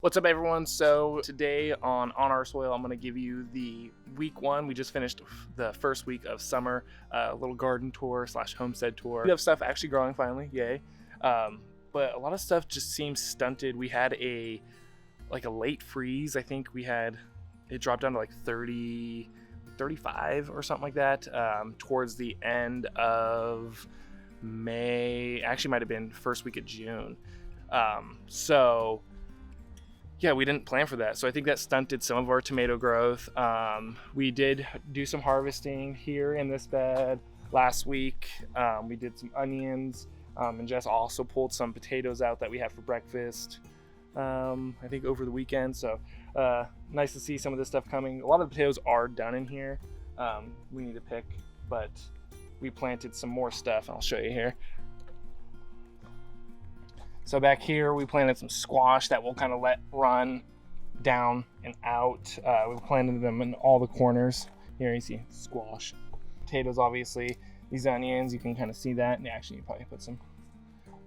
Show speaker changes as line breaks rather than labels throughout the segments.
What's up, everyone? So today on Our Soil, I'm going to give you the week one. We just finished the first week of summer, a little garden tour / homestead tour. We have stuff actually growing finally, yay. But a lot of stuff just seems stunted. We had a late freeze. I think it dropped down to like 30, 35 or something like that towards the end of May. Actually might have been first week of June. Yeah, we didn't plan for that. So I think that stunted some of our tomato growth. We did do some harvesting here in this bed last week. We did some onions, and Jess also pulled some potatoes out that we had for breakfast, I think over the weekend. So nice to see some of this stuff coming. A lot of the potatoes are done in here. We need to pick, but we planted some more stuff. I'll show you here. So back here, we planted some squash that we'll kind of let run down and out. We planted them in all the corners. Here you see squash. Potatoes, obviously. These onions, you can kind of see that. And actually, you probably put some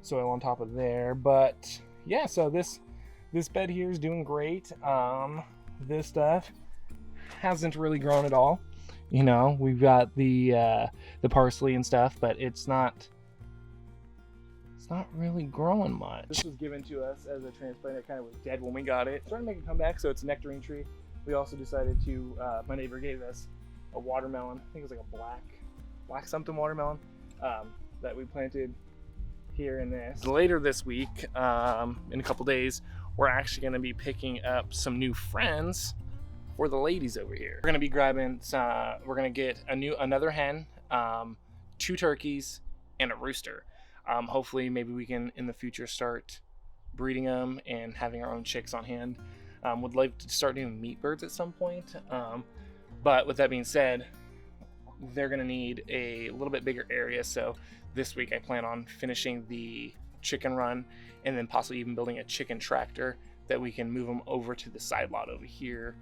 soil on top of there. But yeah, so this bed here is doing great. This stuff hasn't really grown at all. You know, we've got the parsley and stuff, but it's not really growing much. This was given to us as a transplant. It kind of was dead when we got it. It's starting to make a comeback, so it's a nectarine tree. We also decided to, my neighbor gave us a watermelon. I think it was like a black something watermelon that we planted here in this. Later this week, in a couple days, we're actually going to be picking up some new friends for the ladies over here. We're going to be grabbing we're going to get another hen, 2 turkeys, and a rooster. Hopefully maybe we can in the future start breeding them and having our own chicks on hand. Would like to start doing meat birds at some point. But with that being said, they're going to need a little bit bigger area. So this week I plan on finishing the chicken run and then possibly even building a chicken tractor that we can move them over to the side lot over here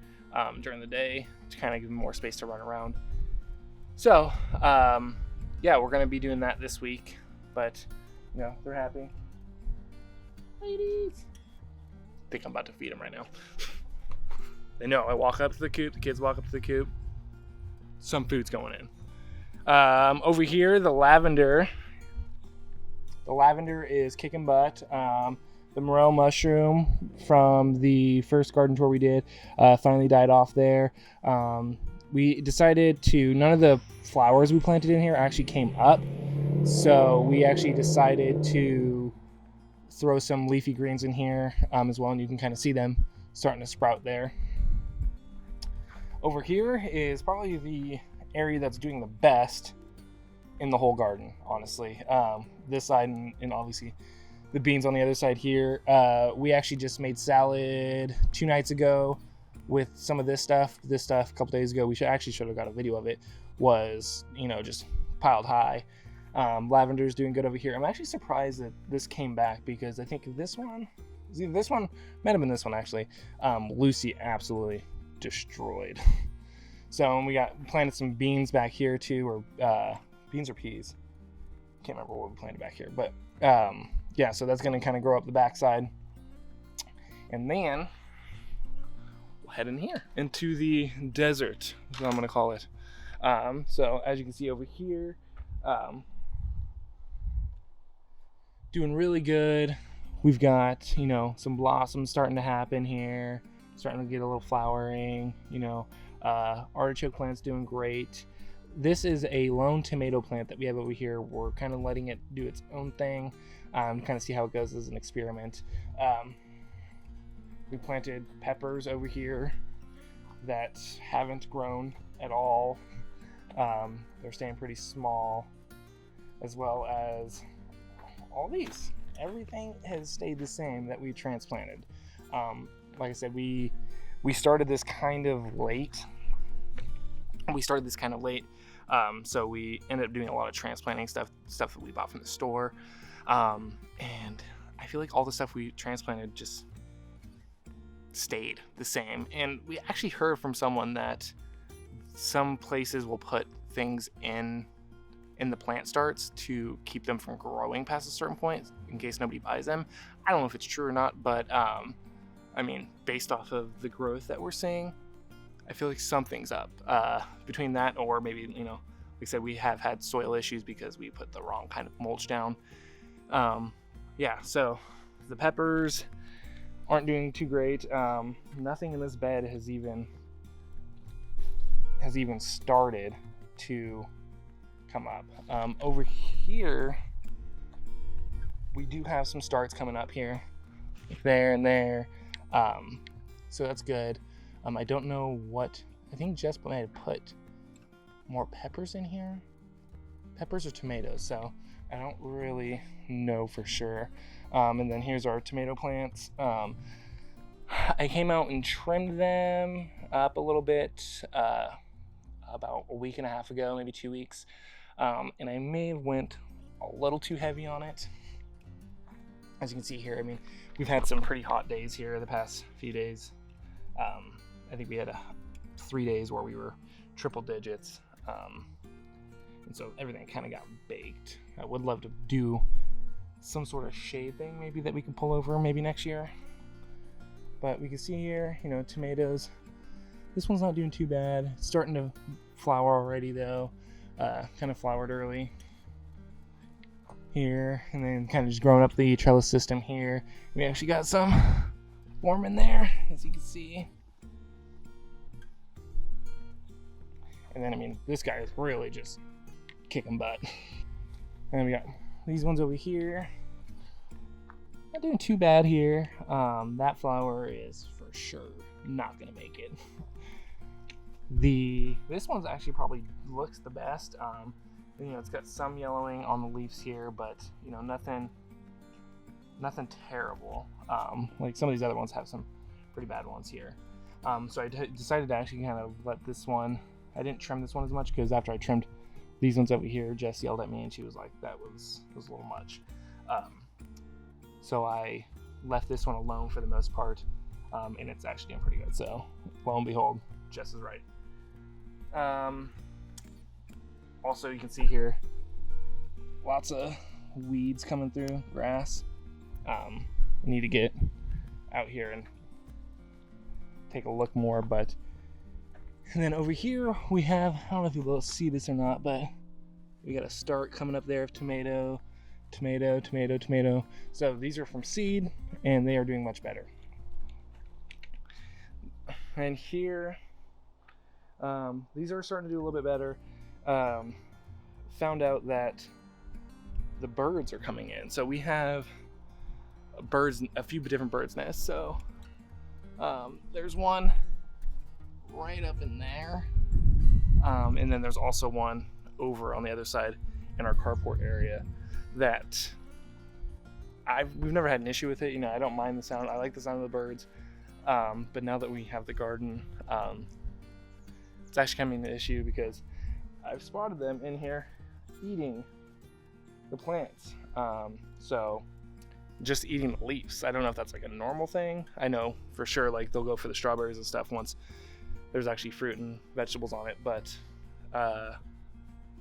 during the day to kind of give them more space to run around. So yeah, we're going to be doing that this week. But, you know, they're happy. Ladies! I think I'm about to feed them right now. They know. I walk up to the coop. The kids walk up to the coop. Some food's going in. Over here, the lavender. The lavender is kicking butt. The morel mushroom from the first garden tour we did finally died off there. We decided none of the flowers we planted in here actually came up. So we actually decided to throw some leafy greens in here as well, and you can kind of see them starting to sprout there. Over here is probably the area that's doing the best in the whole garden, honestly. This side and obviously the beans on the other side here. We actually just made salad 2 nights ago with some of this stuff. This stuff a couple days ago, we should have got a video of it, was, you know, just piled high. Lavender's doing good over here. I'm actually surprised that this came back because I think this one, might have been this one actually. Lucy absolutely destroyed. So we planted some beans back here too, or beans or peas. Can't remember what we planted back here, but yeah, so that's going to kind of grow up the backside. And then we'll head in here into the desert, is what I'm going to call it. So as you can see over here, doing really good. We've got, you know, some blossoms starting to happen here, starting to get a little flowering, you know. Artichoke plant's doing great. This is a lone tomato plant that we have over here. We're kind of letting it do its own thing, kind of see how it goes as an experiment. We planted peppers over here that haven't grown at all. They're staying pretty small, as well as all these. Everything has stayed the same that we transplanted. Like I said, we started this kind of late. So we ended up doing a lot of transplanting stuff that we bought from the store. And I feel like all the stuff we transplanted just stayed the same. And we actually heard from someone that some places will put things in the plant starts to keep them from growing past a certain point in case nobody buys them. I don't know if it's true or not, but I mean, based off of the growth that we're seeing, I feel like something's up. Between that or maybe, like I said, we have had soil issues because we put the wrong kind of mulch down. Yeah, so the peppers aren't doing too great. Nothing in this bed has even started to come up. Over here, we do have some starts coming up here, there and there. So that's good. I don't know what, I think Jess might have put more peppers in here. Peppers or tomatoes, so I don't really know for sure. And then here's our tomato plants. I came out and trimmed them up a little bit about a week and a half ago, maybe 2 weeks. And I may have went a little too heavy on it. As you can see here, I mean, we've had some pretty hot days here the past few days. I think we had 3 days where we were triple digits. And so everything kind of got baked. I would love to do some sort of shade thing maybe that we can pull over maybe next year. But we can see here, tomatoes. This one's not doing too bad. It's starting to flower already though. Kind of flowered early here, and then kind of just growing up the trellis system here. We actually got some warm in there, as you can see. And then, I mean, this guy is really just kicking butt. And we got these ones over here. Not doing too bad here. That flower is for sure not gonna make it. This one's actually probably looks the best. It's got some yellowing on the leaves here, but nothing terrible. Like some of these other ones have some pretty bad ones here. So I decided to actually kind of let this one. I didn't trim this one as much because after I trimmed these ones over here, Jess yelled at me and she was like, "That was a little much." So I left this one alone for the most part, and it's actually doing pretty good. So lo and behold, Jess is right. Also, you can see here lots of weeds coming through, grass. I need to get out here and take a look more, but and then over here we have, I don't know if you'll see this or not, but we got a start coming up there of tomato. So these are from seed and they are doing much better. And here these are starting to do a little bit better. Found out that the birds are coming in. So we have a few different birds' nests. So there's one right up in there. And then there's also one over on the other side in our carport area that we've never had an issue with it. I don't mind the sound. I like the sound of the birds. But now that we have the garden, it's actually coming an issue because I've spotted them in here eating the plants. So just eating the leaves. I don't know if that's like a normal thing. I know for sure like they'll go for the strawberries and stuff once there's actually fruit and vegetables on it. But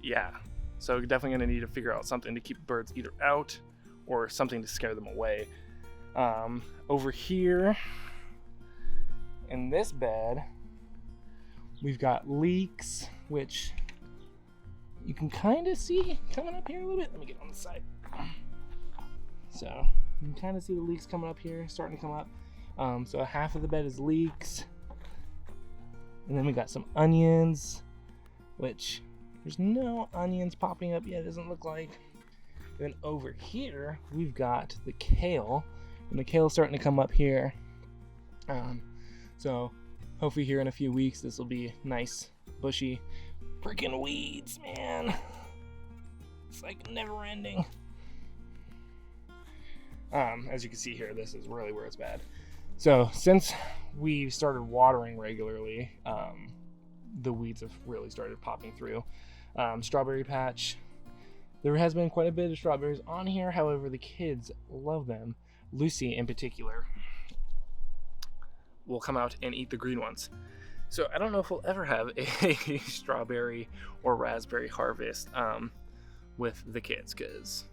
yeah, so we're definitely going to need to figure out something to keep birds either out or something to scare them away. Over here in this bed, we've got leeks, which you can kind of see coming up here a little bit. Let me get on the side. So you can kind of see the leeks coming up here, starting to come up. So half of the bed is leeks. And then we got some onions, which there's no onions popping up yet, it doesn't look like. And then over here, we've got the kale. And the kale's starting to come up here. So hopefully here in a few weeks, this will be nice, bushy, freaking weeds, man. It's like never ending. As you can see here, this is really where it's bad. So since we started watering regularly, the weeds have really started popping through. Strawberry patch, there has been quite a bit of strawberries on here. However, the kids love them. Lucy in particular will come out and eat the green ones. So I don't know if we'll ever have a strawberry or raspberry harvest with the kids because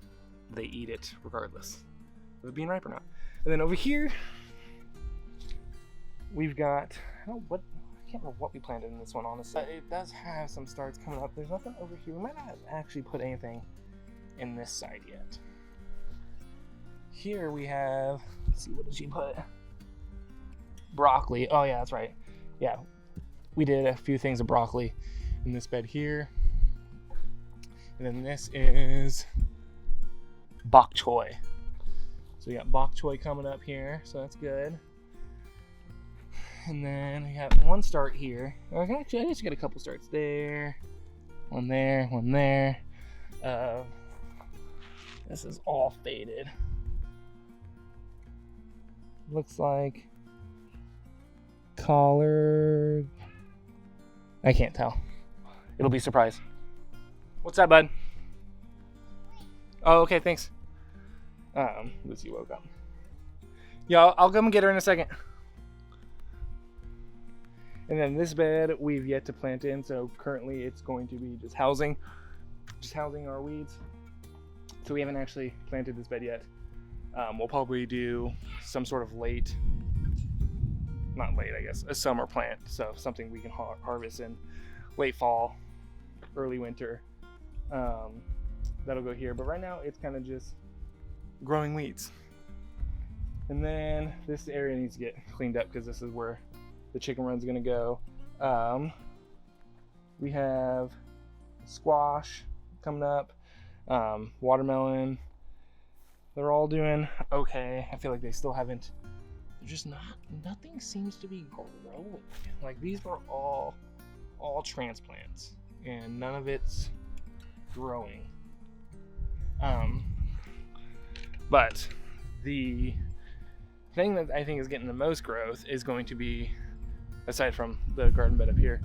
they eat it regardless of it being ripe or not. And then over here, we've got, I can't remember what we planted in this one, honestly. But it does have some starts coming up. There's nothing over here. We might not actually put anything in this side yet. Here we have, let's see, what did she put? Broccoli. Oh yeah, that's right. Yeah, we did a few things of broccoli in this bed here. And then this is bok choy. So we got bok choy coming up here, so that's good. And then we got one start here. Actually, I guess you got a couple starts there. One there, one there. This is all faded. Looks like collard. I can't tell. It'll be a surprise. What's that, bud? Oh, okay, thanks. Lucy woke up. Yeah, I'll come and get her in a second. And then this bed we've yet to plant in, so currently it's going to be just housing our weeds. So we haven't actually planted this bed yet. We'll probably do some sort of not late, I guess, a summer plant. So something we can harvest in late fall, early winter. That'll go here, but right now it's kind of just growing weeds. And then this area needs to get cleaned up because this is where the chicken run's gonna go. We have squash coming up, watermelon. They're all doing okay. I feel like they still haven't, they're just nothing seems to be growing. Like these were all transplants and none of it's growing. But the thing that I think is getting the most growth is going to be, aside from the garden bed up here,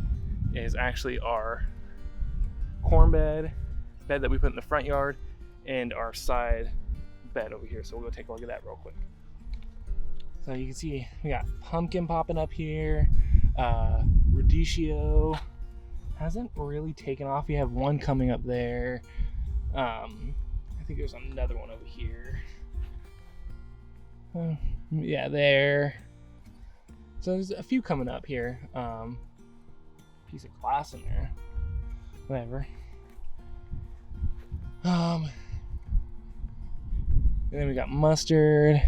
is actually our corn bed that we put in the front yard and our side bed over here. So we'll go take a look at that real quick. So you can see we got pumpkin popping up here. Radicchio hasn't really taken off. We have one coming up there. I think there's another one over here. Yeah, there. So there's a few coming up here. Piece of glass in there. Whatever. And then we got mustard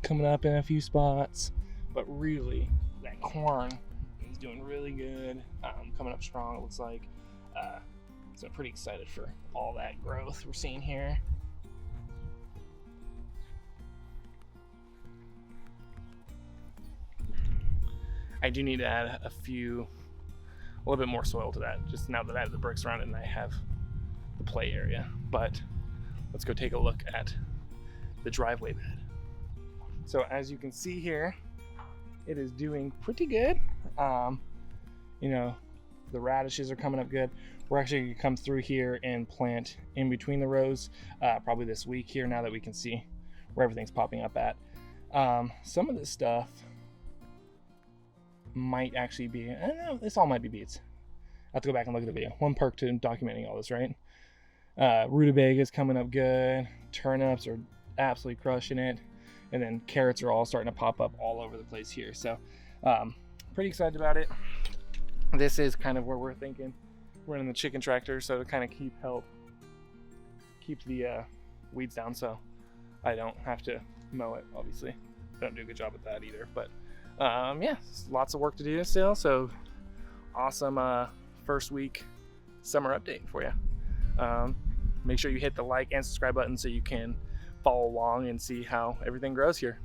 coming up in a few spots. But really, that corn is doing really good. Coming up strong, it looks like. So I'm pretty excited for all that growth we're seeing here. I do need to add a little bit more soil to that, just now that I have the bricks around it and I have the play area. But let's go take a look at the driveway bed. So as you can see here, it is doing pretty good. You know, the radishes are coming up good. We're actually gonna come through here and plant in between the rows, probably this week here, now that we can see where everything's popping up at. Some of this stuff might actually be, I don't know, this all might be beets. I have to go back and look at the video. One perk to documenting all this, right? Rutabaga is coming up good. Turnips are absolutely crushing it. And then carrots are all starting to pop up all over the place here. So pretty excited about it. This is kind of where we're thinking. Running the chicken tractor, so to kind of keep the weeds down, so I don't have to mow it. Obviously, I don't do a good job at that either. But yeah, lots of work to do still. So awesome first week summer update for you. Make sure you hit the like and subscribe button so you can follow along and see how everything grows here.